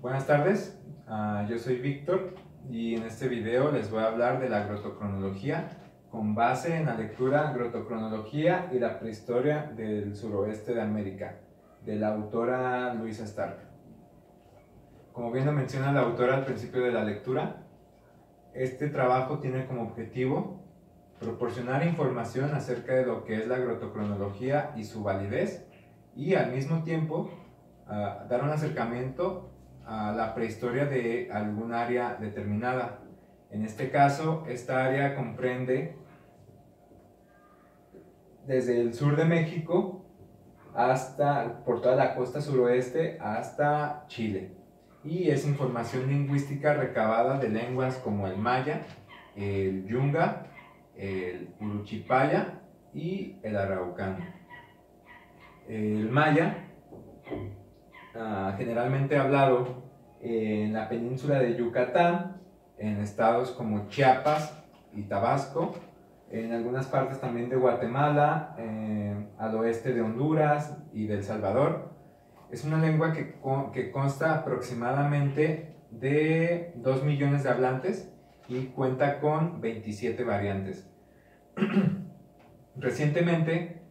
Buenas tardes, yo soy Víctor y en este video les voy a hablar de la grotocronología con base en la lectura Grotocronología y la prehistoria del suroeste de América, de la autora Louisa Stark. Como bien lo menciona la autora al principio de la lectura, este trabajo tiene como objetivo proporcionar información acerca de lo que es la grotocronología y su validez y al mismo tiempo dar un acercamiento a la prehistoria de algún área determinada. En este caso, esta área comprende desde el sur de México hasta por toda la costa suroeste hasta Chile. Y es información lingüística recabada de lenguas como el maya, el yunga, el uruchipaya y el araucano. El maya, generalmente hablado en la península de Yucatán, en estados como Chiapas y Tabasco, en algunas partes también de Guatemala, al oeste de Honduras y de El Salvador. Es una lengua que consta aproximadamente de 2 millones de hablantes y cuenta con 27 variantes. Recientemente,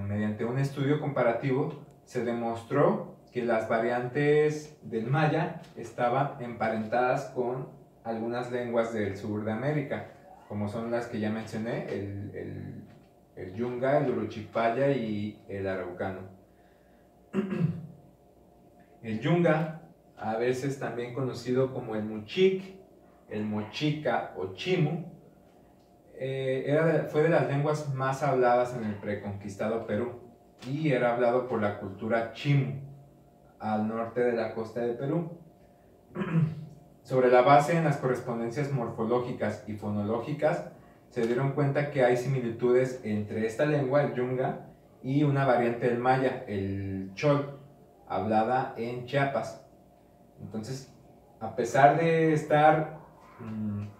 mediante un estudio comparativo, se demostró que las variantes del maya estaban emparentadas con algunas lenguas del sur de América, como son las que ya mencioné, el yunga, el uruchipaya y el araucano. El yunga, a veces también conocido como el muchic, el mochica o chimu, fue de las lenguas más habladas en el preconquistado Perú y era hablado por la cultura chimu al norte de la costa de Perú. Sobre la base en las correspondencias morfológicas y fonológicas se dieron cuenta que hay similitudes entre esta lengua, el yunga, y una variante del maya, el chol, hablada en Chiapas. Entonces, a pesar de estar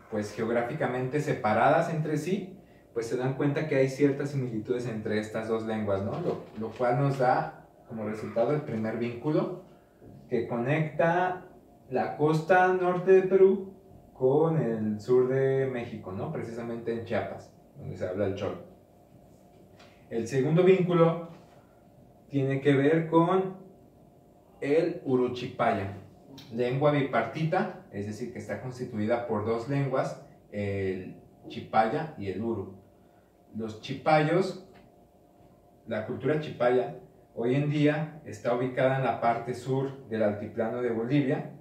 pues geográficamente separadas entre sí, pues se dan cuenta que hay ciertas similitudes entre estas dos lenguas, ¿no? Lo cual nos da como resultado el primer vínculo que conecta la costa norte de Perú con el sur de México, ¿no? Precisamente en Chiapas, donde se habla el chol. El segundo vínculo tiene que ver con el uruchipaya, lengua bipartita, es decir, que está constituida por dos lenguas, el chipaya y el uru. Los chipayos, la cultura chipaya, hoy en día está ubicada en la parte sur del altiplano de Bolivia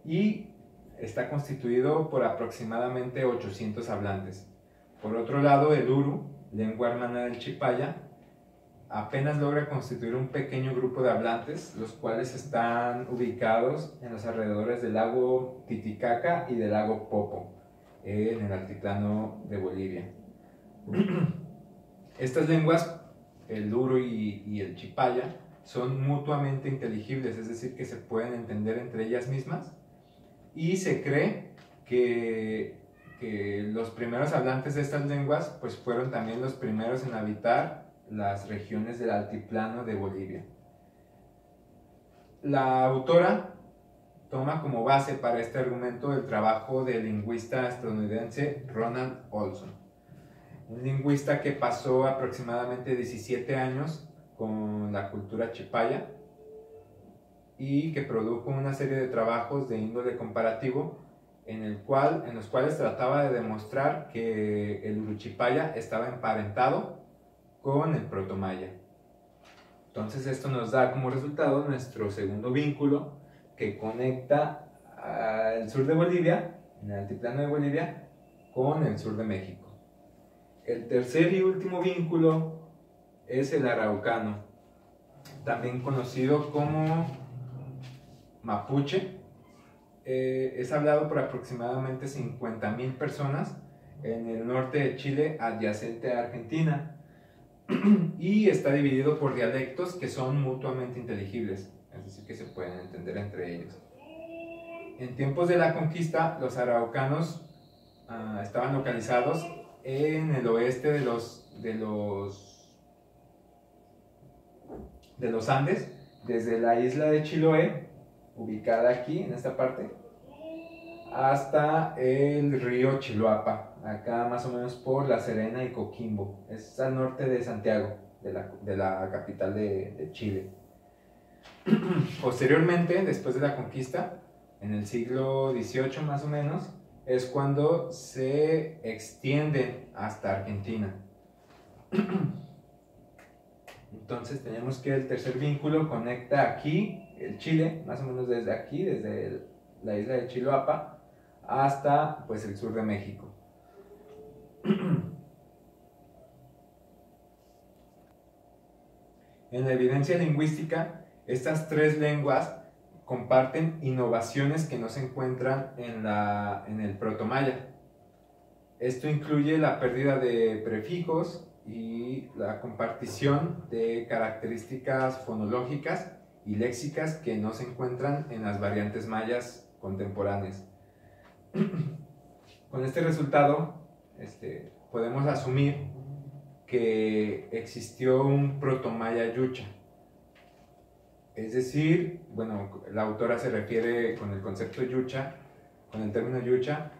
y está constituido por aproximadamente 800 hablantes. Por otro lado, el uru, lengua hermana del chipaya, apenas logra constituir un pequeño grupo de hablantes, los cuales están ubicados en los alrededores del lago Titicaca y del lago Popo, en el altiplano de Bolivia. Estas lenguas, el uru y el chipaya, son mutuamente inteligibles, es decir, que se pueden entender entre ellas mismas, y se cree que los primeros hablantes de estas lenguas pues fueron también los primeros en habitar las regiones del altiplano de Bolivia. La autora toma como base para este argumento el trabajo del lingüista estadounidense Ronald Olson, un lingüista que pasó aproximadamente 17 años con la cultura chipaya y que produjo una serie de trabajos de índole comparativo en los cuales trataba de demostrar que el uruchipaya estaba emparentado con el protomaya. Entonces esto nos da como resultado nuestro segundo vínculo que conecta al sur de Bolivia, en el altiplano de Bolivia, con el sur de México. El tercer y último vínculo es el araucano, también conocido como mapuche. Es hablado por aproximadamente 50,000 personas en el norte de Chile, adyacente a Argentina, y está dividido por dialectos que son mutuamente inteligibles, es decir, que se pueden entender entre ellos. En tiempos de la conquista, los araucanos estaban localizados en el oeste de los Andes, desde la isla de Chiloé ubicada aquí, en esta parte, hasta el río Chiloapa, acá más o menos por La Serena y Coquimbo. Es al norte de Santiago, de la capital de Chile. Posteriormente, después de la conquista, en el siglo XVIII más o menos, es cuando se extiende hasta Argentina. Entonces tenemos que el tercer vínculo conecta aquí, el Chile, más o menos desde aquí, desde la isla de Chiloapa, hasta pues el sur de México. En la evidencia lingüística, estas tres lenguas comparten innovaciones que no se encuentran en el protomaya. Esto incluye la pérdida de prefijos y la compartición de características fonológicas y léxicas que no se encuentran en las variantes mayas contemporáneas. Con este resultado, podemos asumir que existió un protomaya yucha. Es decir, bueno, la autora se refiere con el concepto yucha, con el término yucha,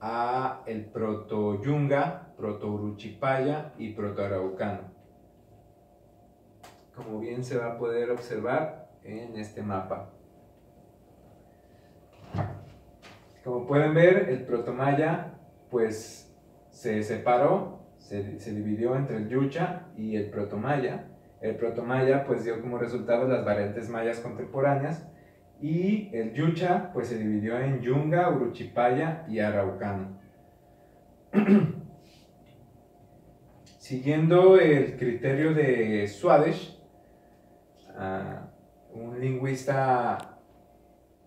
a el proto-yunga, proto-uruchipaya y proto-araucano, como bien se va a poder observar en este mapa. Como pueden ver, el protomaya pues se separó, se dividió entre el yucha y el protomaya. El protomaya pues dio como resultado las variantes mayas contemporáneas, y el yucha pues se dividió en yunga, uruchipaya y araucano. Siguiendo el criterio de Swadesh, un lingüista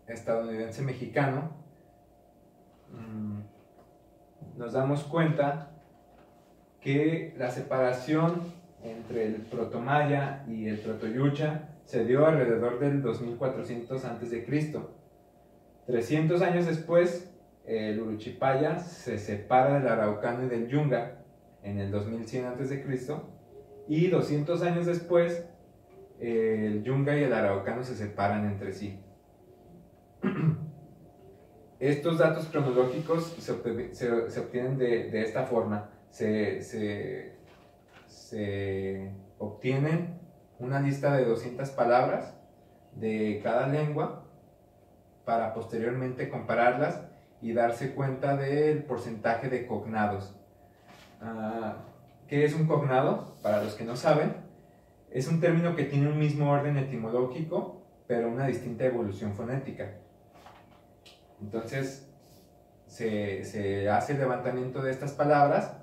estadounidense mexicano, nos damos cuenta que la separación entre el protomaya y el protoyucha se dio alrededor del 2400 a.C. 300 años después, el uruchipaya se separa del araucano y del yunga en el 2100 a.C. y 200 años después, el yunga y el araucano se separan entre sí. Estos datos cronológicos se obtienen de esta forma. Se obtienen una lista de 200 palabras de cada lengua para posteriormente compararlas y darse cuenta del porcentaje de cognados. ¿Qué es un cognado? Para los que no saben, es un término que tiene un mismo orden etimológico, pero una distinta evolución fonética. Entonces, se hace el levantamiento de estas palabras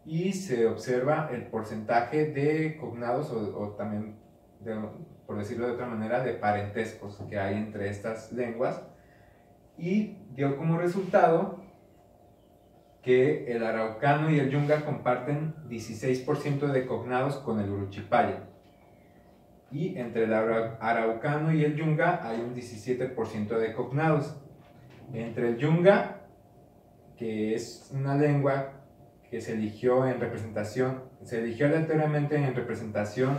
y se observa el porcentaje de cognados o también, por decirlo de otra manera, de parentescos que hay entre estas lenguas, y dio como resultado que el araucano y el yunga comparten 16% de cognados con el uruchipaya, y entre el araucano y el yunga hay un 17% de cognados. Entre el yunga, que es una lengua que se eligió aleatoriamente en representación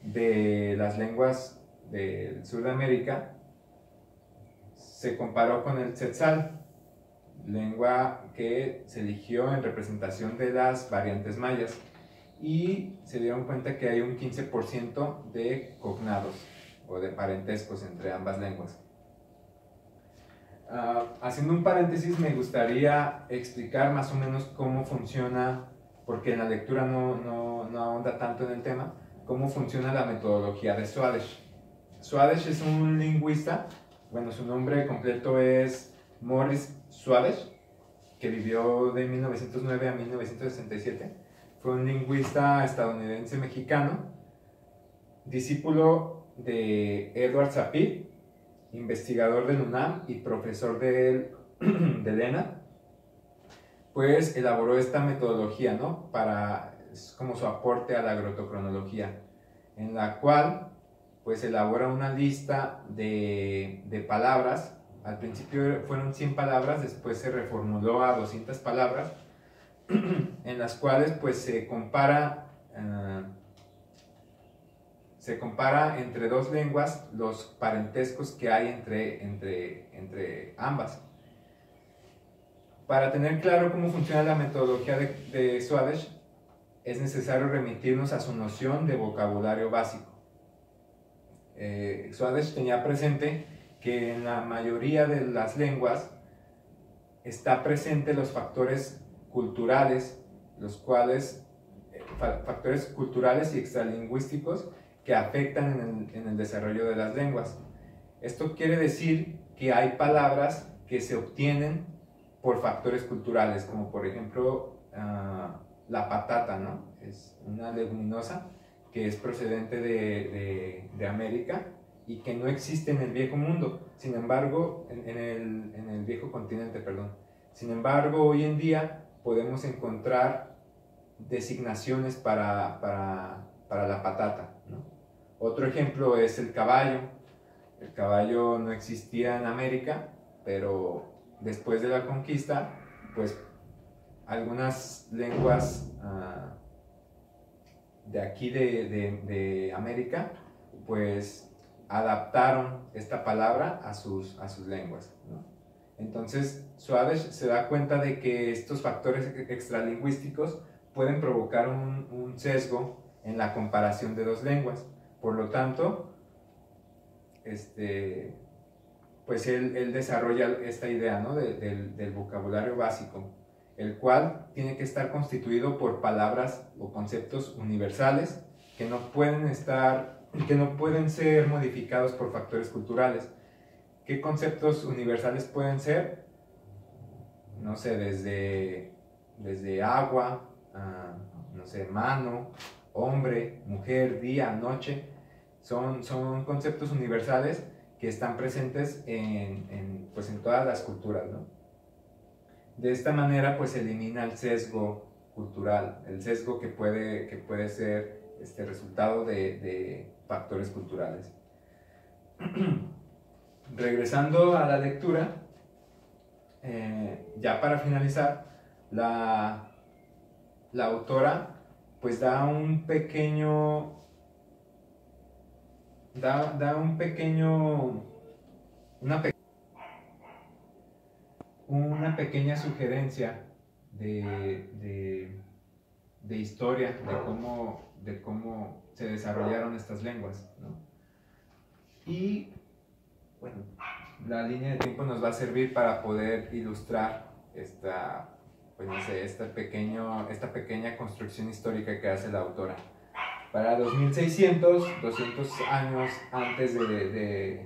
de las lenguas del sur de América, se comparó con el tzetzal, lengua que se eligió en representación de las variantes mayas, y se dieron cuenta que hay un 15% de cognados o de parentescos entre ambas lenguas. Haciendo un paréntesis, me gustaría explicar más o menos cómo funciona, porque en la lectura no ahonda tanto en el tema, cómo funciona la metodología de Swadesh. Swadesh es un lingüista, bueno, su nombre completo es Morris Swadesh, que vivió de 1909 a 1967. Fue un lingüista estadounidense mexicano, discípulo de Edward Sapir, investigador del UNAM y profesor de ENA. Pues elaboró esta metodología, ¿no? Es como su aporte a la grotocronología, en la cual pues elabora una lista de palabras. Al principio fueron 100 palabras, después se reformuló a 200 palabras, en las cuales pues se se compara entre dos lenguas los parentescos que hay entre ambas. Para tener claro cómo funciona la metodología de Swadesh, es necesario remitirnos a su noción de vocabulario básico. Swadesh tenía presente que en la mayoría de las lenguas está presente los factores culturales, factores culturales y extralingüísticos que afectan en el desarrollo de las lenguas. Esto quiere decir que hay palabras que se obtienen por factores culturales, como por ejemplo la patata, ¿no? Es una leguminosa que es procedente de América y que no existe en el viejo mundo, sin embargo, en el viejo continente, perdón. Sin embargo, hoy en día podemos encontrar designaciones para la patata, ¿no? Otro ejemplo es el caballo. El caballo no existía en América, pero después de la conquista, pues algunas lenguas de aquí de América, pues adaptaron esta palabra a sus lenguas, ¿no? Entonces, Swadesh se da cuenta de que estos factores extralingüísticos pueden provocar un sesgo en la comparación de dos lenguas. Por lo tanto, pues él desarrolla esta idea, ¿no? del vocabulario básico, el cual tiene que estar constituido por palabras o conceptos universales que no pueden ser modificados por factores culturales. ¿Qué conceptos universales pueden ser? No sé, desde agua, no sé, mano, hombre, mujer, día, noche. Son conceptos universales que están presentes pues en todas las culturas, ¿no? De esta manera pues se elimina el sesgo cultural, el sesgo que puede ser resultado de factores culturales. Regresando a la lectura, ya para finalizar, la autora pues da una pequeña sugerencia de historia de cómo se desarrollaron estas lenguas, ¿no? Y bueno, la línea de tiempo nos va a servir para poder ilustrar esta pequeña construcción histórica que hace la autora. Para 2600, 200 años antes de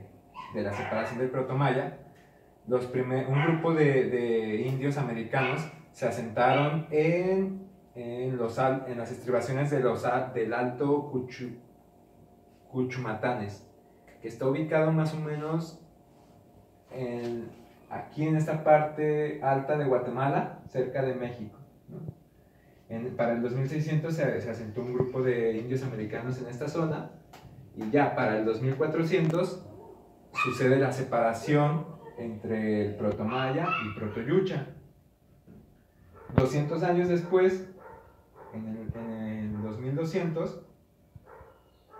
la separación del Protomaya, un grupo de indios americanos se asentaron en las estribaciones del Alto Cuchumatanes, que está ubicado más o menos aquí en esta parte alta de Guatemala, cerca de México, ¿no? Para el 2600 se asentó un grupo de indios americanos en esta zona, y ya para el 2400 sucede la separación entre el Protomaya y Protoyucha. 200 años después, en el 2200,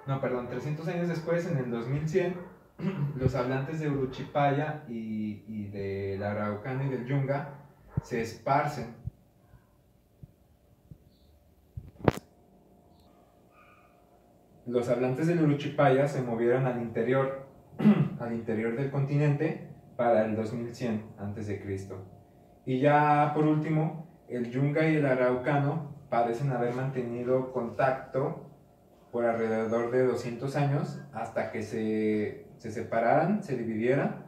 no, perdón, 300 años después, en el 2100, los hablantes de Uruchipaya y del Araucano y del Yunga se esparcen. Los hablantes del Uruchipaya se movieron al interior del continente para el 2100 a.C. Y ya por último, el Yunga y el Araucano parecen haber mantenido contacto por alrededor de 200 años hasta que se separaran, se dividieran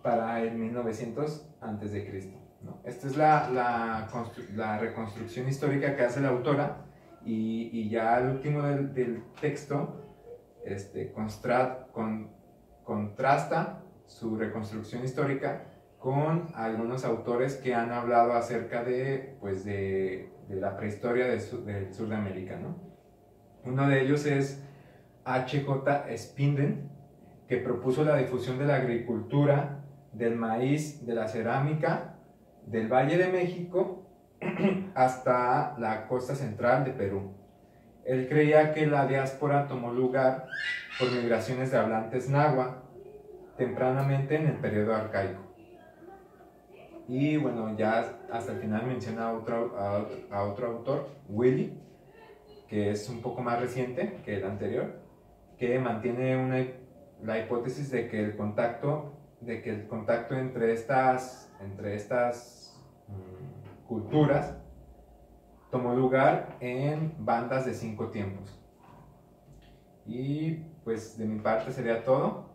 para el 1900 a.C., ¿no? Esta es la reconstrucción histórica que hace la autora, y ya al último del texto contrasta su reconstrucción histórica con algunos autores que han hablado acerca de la prehistoria del sur de América, ¿no? Uno de ellos es H.J. Spinden, que propuso la difusión de la agricultura, del maíz, de la cerámica, del Valle de México hasta la costa central de Perú. Él creía que la diáspora tomó lugar por migraciones de hablantes náhuatl tempranamente en el periodo arcaico. Y bueno, ya hasta el final menciona a otro autor, Willy, que es un poco más reciente que el anterior, que mantiene la hipótesis de que el contacto entre estas culturas tomó lugar en bandas de 5 tiempos. Y pues de mi parte sería todo.